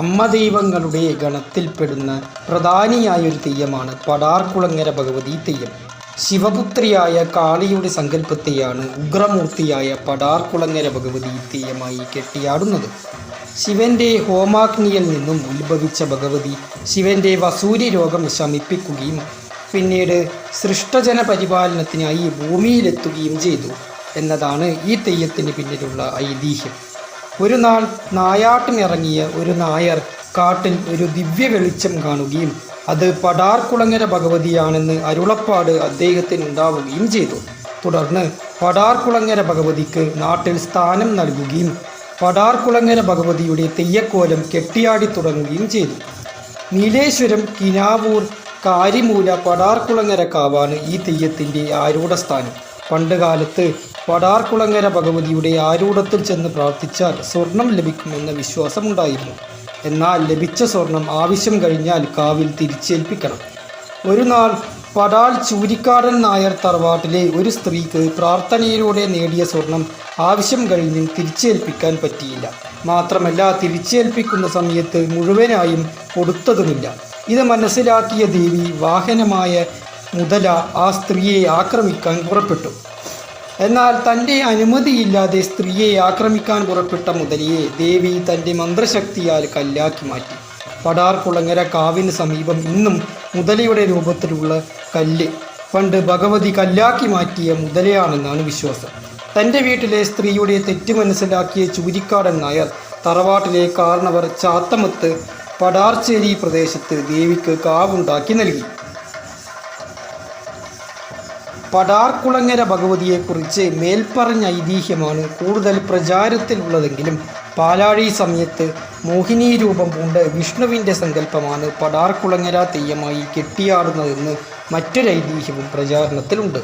അമ്മ ദൈവങ്ങളുടെ ഗണത്തിൽപ്പെടുന്ന പ്രധാനിയായൊരു തെയ്യമാണ് പടാർകുളങ്ങര ഭഗവതി തെയ്യം. ശിവപുത്രിയായ കാളിയുടെ സങ്കല്പത്തെയാണ് ഉഗ്രമൂർത്തിയായ പടാർകുളങ്ങര ഭഗവതി തെയ്യമായി കെട്ടിയാടുന്നത്. ശിവന്റെ ഹോമാഗ്നിയിൽ നിന്നും ഉത്ഭവിച്ച ഭഗവതി ശിവന്റെ വസൂരി രോഗം ശമിപ്പിക്കുകയും പിന്നീട് സൃഷ്ടജന പരിപാലനത്തിനായി ഭൂമിയിലെത്തുകയും ചെയ്തു എന്നതാണ് ഈ തെയ്യത്തിന് പിന്നിലുള്ള ഐതിഹ്യം. ഒരു നാൾ നായാട്ടിനിറങ്ങിയ ഒരു നായർ കാട്ടിൽ ഒരു ദിവ്യ വെളിച്ചം കാണുകയും അത് പടാർകുളങ്ങര ഭഗവതിയാണെന്ന് അരുളപ്പാട് അദ്ദേഹത്തിനുണ്ടാവുകയും ചെയ്തു. തുടർന്ന് പടാർകുളങ്ങര ഭഗവതിക്ക് നാട്ടിൽ സ്ഥാനം നൽകുകയും പടാർകുളങ്ങര ഭഗവതിയുടെ തെയ്യക്കോലം കെട്ടിയാടി തുടങ്ങുകയും ചെയ്തു. നീലേശ്വരം, കിനാവൂർ, കാരിമൂല, പടാർകുളങ്ങര കാവാണ് ഈ തെയ്യത്തിൻ്റെ ആരൂഢസ്ഥാനം. പണ്ടുകാലത്ത് പടാർകുളങ്ങര ഭഗവതിയുടെ ആരൂഢത്തിൽ ചെന്ന് പ്രാർത്ഥിച്ചാൽ സ്വർണം ലഭിക്കുമെന്ന വിശ്വാസമുണ്ടായിരുന്നു. എന്നാൽ ലഭിച്ച സ്വർണം ആവശ്യം കഴിഞ്ഞാൽ കാവിൽ തിരിച്ചേൽപ്പിക്കണം. ഒരു നാൾ പടാൽ ചൂരിക്കാടൻ നായർ തറവാട്ടിലെ ഒരു സ്ത്രീക്ക് പ്രാർത്ഥനയിലൂടെ നേടിയ സ്വർണം ആവശ്യം കഴിഞ്ഞ് തിരിച്ചേൽപ്പിക്കാൻ പറ്റിയില്ല. മാത്രമല്ല, തിരിച്ചേൽപ്പിക്കുന്ന സമയത്ത് മുഴുവനായും കൊടുത്തതുമില്ല. ഇത് മനസ്സിലാക്കിയ ദേവി വാഹനമായ മുതല ആ സ്ത്രീയെ ആക്രമിക്കാൻ പുറപ്പെട്ടു. എന്നാൽ തൻ്റെ അനുമതിയില്ലാതെ സ്ത്രീയെ ആക്രമിക്കാൻ പുറപ്പെട്ട മുതലയെ ദേവി തൻ്റെ മന്ത്രശക്തിയാൽ കല്ലാക്കി മാറ്റി. പടാർകുളങ്ങര കാവിന് സമീപം ഇന്നും മുതലയുടെ രൂപത്തിലുള്ള കല്ല് പണ്ട് ഭഗവതി കല്ലാക്കി മാറ്റിയ മുതലയാണെന്നാണ് വിശ്വാസം. തൻ്റെ വീട്ടിലെ സ്ത്രീയുടെ തെറ്റ് മനസ്സിലാക്കിയ ചൂരിക്കാടൻ നായർ തറവാട്ടിലെ കാരണവർ ചാത്തമത്ത് പടാർച്ചേരി പ്രദേശത്ത് ദേവിക്ക് കാവുണ്ടാക്കി നൽകി. പടാർകുളങ്ങര ഭഗവതിയെക്കുറിച്ച് മേൽപ്പറഞ്ഞ ഐതിഹ്യമാണ് കൂടുതൽ പ്രചാരത്തിലുള്ളതെങ്കിലും പാലാഴി സമയത്ത് മോഹിനി രൂപം പൂണ്ട് വിഷ്ണുവിൻ്റെ സങ്കല്പമാണ് പടാർകുളങ്ങര തെയ്യമായി കെട്ടിയാടുന്നതെന്ന് മറ്റൊരു ഐതിഹ്യവും പ്രചാരണത്തിലുണ്ട്.